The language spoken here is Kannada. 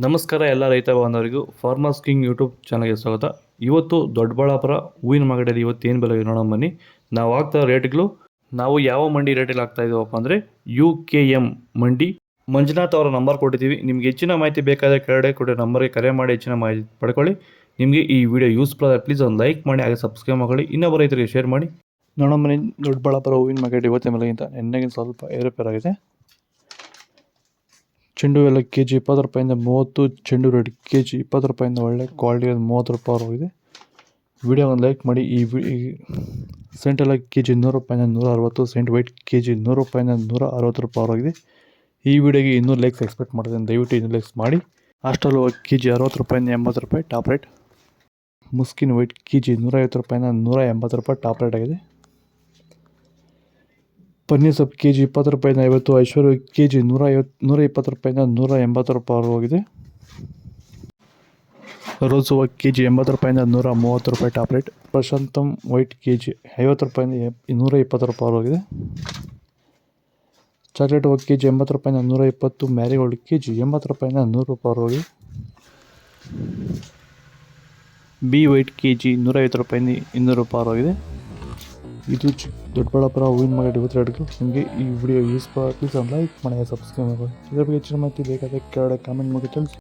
ನಮಸ್ಕಾರ ಎಲ್ಲ ರೈತ ಬಾಂಧವರಿಗೂ ಫಾರ್ಮರ್ಸ್ ಕಿಂಗ್ ಯೂಟ್ಯೂಬ್ ಚಾನಲ್ಗೆ ಸ್ವಾಗತ. ಇವತ್ತು ದೊಡ್ಡಬಳ್ಳಾಪುರ ಹೂವಿನ ಮಾರ್ಕೆಟಲ್ಲಿ ಇವತ್ತು ಏನು ಬೆಲೆ ನೋಡೋಣ ಬನ್ನಿ. ನಾವು ಆಗ್ತಾ ರೇಟ್ಗಳು ನಾವು ಯಾವ ಮಂಡಿ ರೇಟಲ್ಲಿ ಆಗ್ತಾ ಇದ್ದೀವಪ್ಪ ಅಂದರೆ UKM ಮಂಡಿ. ಮಂಜುನಾಥ್ ಅವರ ನಂಬರ್ ಕೊಟ್ಟಿದ್ದೀವಿ. ನಿಮ್ಗೆ ಹೆಚ್ಚಿನ ಮಾಹಿತಿ ಬೇಕಾದರೆ ಕೆಳಗಡೆ ಕೊಟ್ಟೆ ನಂಬರ್ಗೆ ಕರೆ ಮಾಡಿ ಹೆಚ್ಚಿನ ಮಾಹಿತಿ ಪಡ್ಕೊಳ್ಳಿ. ನಿಮಗೆ ಈ ವಿಡಿಯೋ ಯೂಸ್ಫುಲ್ ಆದರೆ ಪ್ಲೀಸ್ ಒಂದು ಲೈಕ್ ಮಾಡಿ, ಹಾಗೆ ಸಬ್ಸ್ಕ್ರೈಬ್ ಮಾಡಿ, ಇನ್ನೊಬ್ಬ ರೈತರಿಗೆ ಶೇರ್ ಮಾಡಿ. ನೋಡೋಣ ಬನ್ನಿ. ದೊಡ್ಡಬಳ್ಳಾಪುರ ಹೂವಿನ ಮಾರ್ಕೆಟ್ ಇವತ್ತಿನ ಬೆಲೆಗಿಂತ ನಿನ್ನೆಗಿಂತ ಸ್ವಲ್ಪ ಏರುಪೇರಾಗಿದೆ. ಚೆಂಡು ಎಲ್ಲ KG 20 ರೂಪಾಯಿಂದ 30, ಚೆಂಡು ರೇಟ್ KG 20 ರೂಪಾಯಿಂದ ಒಳ್ಳೆ ಕ್ವಾಲಿಟಿ 30 ರೂಪಾಯಿ ಹೋಗಿದೆ. ವಿಡಿಯೋ ಒಂದು ಲೈಕ್ ಮಾಡಿ. ಈ ಸೆಂಟ್ ಎಲ್ಲ KG 100 ರೂಪಾಯಿಂದ 160, ಸೆಂಟ್ ವೈಟ್ KG 100 ರೂಪಾಯಿಂದ 160 ರೂಪಾಯಿ ಹೋಗಿದೆ. ಈ ವಿಡಿಯೋಗೆ 200 ಲೈಕ್ಸ್ ಎಕ್ಸ್ಪೆಕ್ಟ್ ಮಾಡ್ತೀನಿ, ದಯವಿಟ್ಟು 200 ಲೈಕ್ಸ್ ಮಾಡಿ. ಅಷ್ಟರಲ್ಲೂ KG 60 ರೂಪಾಯಿಂದ 80 ರೂಪಾಯಿ ಟಾಪ್ ರೇಟ್. ಮುಸ್ಕಿನ್ ವೈಟ್ KG 150 ರೂಪಾಯಿಂದ 180 ರೂಪಾಯಿ ಟಾಪ್ ರೇಟ್ ಆಗಿದೆ. ಪನ್ನೀರ್ ಸೊಪ್ಪು KG 20 ರೂಪಾಯಿಂದ 50, ಐಶ್ವರ್ಯ KG 120 ರೂಪಾಯಿಂದ 180 ರೂಪಾಯಿ ಹೋಗಿದೆ. ರೋಸ್ ಹೂವು KG 80 ರೂಪಾಯಿಂದ 130 ರೂಪಾಯಿ ಟಾಪ್ ರೇಟ್. ಪ್ರಶಾಂತಮ್ ವೈಟ್ KG 50 ರೂಪಾಯಿಂದ 120 ರೂಪಾಯಿ ಹೋಗಿದೆ. ಚಾಕ್ಲೇಟ್ ಹೂವು KG 80 ರೂಪಾಯಿಂದ 120, ಮ್ಯಾರಿಗೋಲ್ಡ್ KG 80 ರೂಪಾಯಿಂದ 100 ರೂಪಾಯಿ ಹೋಗಿದೆ. ಬಿ ವೈಟ್ KG 150 ರೂಪಾಯಿಂದ 200 ರೂಪಾಯಿ ಹೋಗಿದೆ. ಇದು ದೊಡ್ಡಬಳ್ಳಾಪುರ ಹೂವಿನ ಮಾರ್ಕೆಟ್ ಇವತ್ತು ರೇಟ್ಗಳು. ನಿಮಗೆ ಈ ವಿಡಿಯೋ ಯೂಸ್ಫುಲ್ ಪ್ಲೀಸ್ ಒಂದು ಲೈಕ್ ಮಾಡಿ, ಸಬ್ಸ್ಕ್ರೈಬ್ ಮಾಡಿ. ಇದರ ಬಗ್ಗೆ ಹೆಚ್ಚಿನ ಮಾಹಿತಿ ಬೇಕಾದರೆ ಕೆಳಗಡೆ ಕಾಮೆಂಟ್ ಮಾಡಿ ತಿಳಿಸಿ.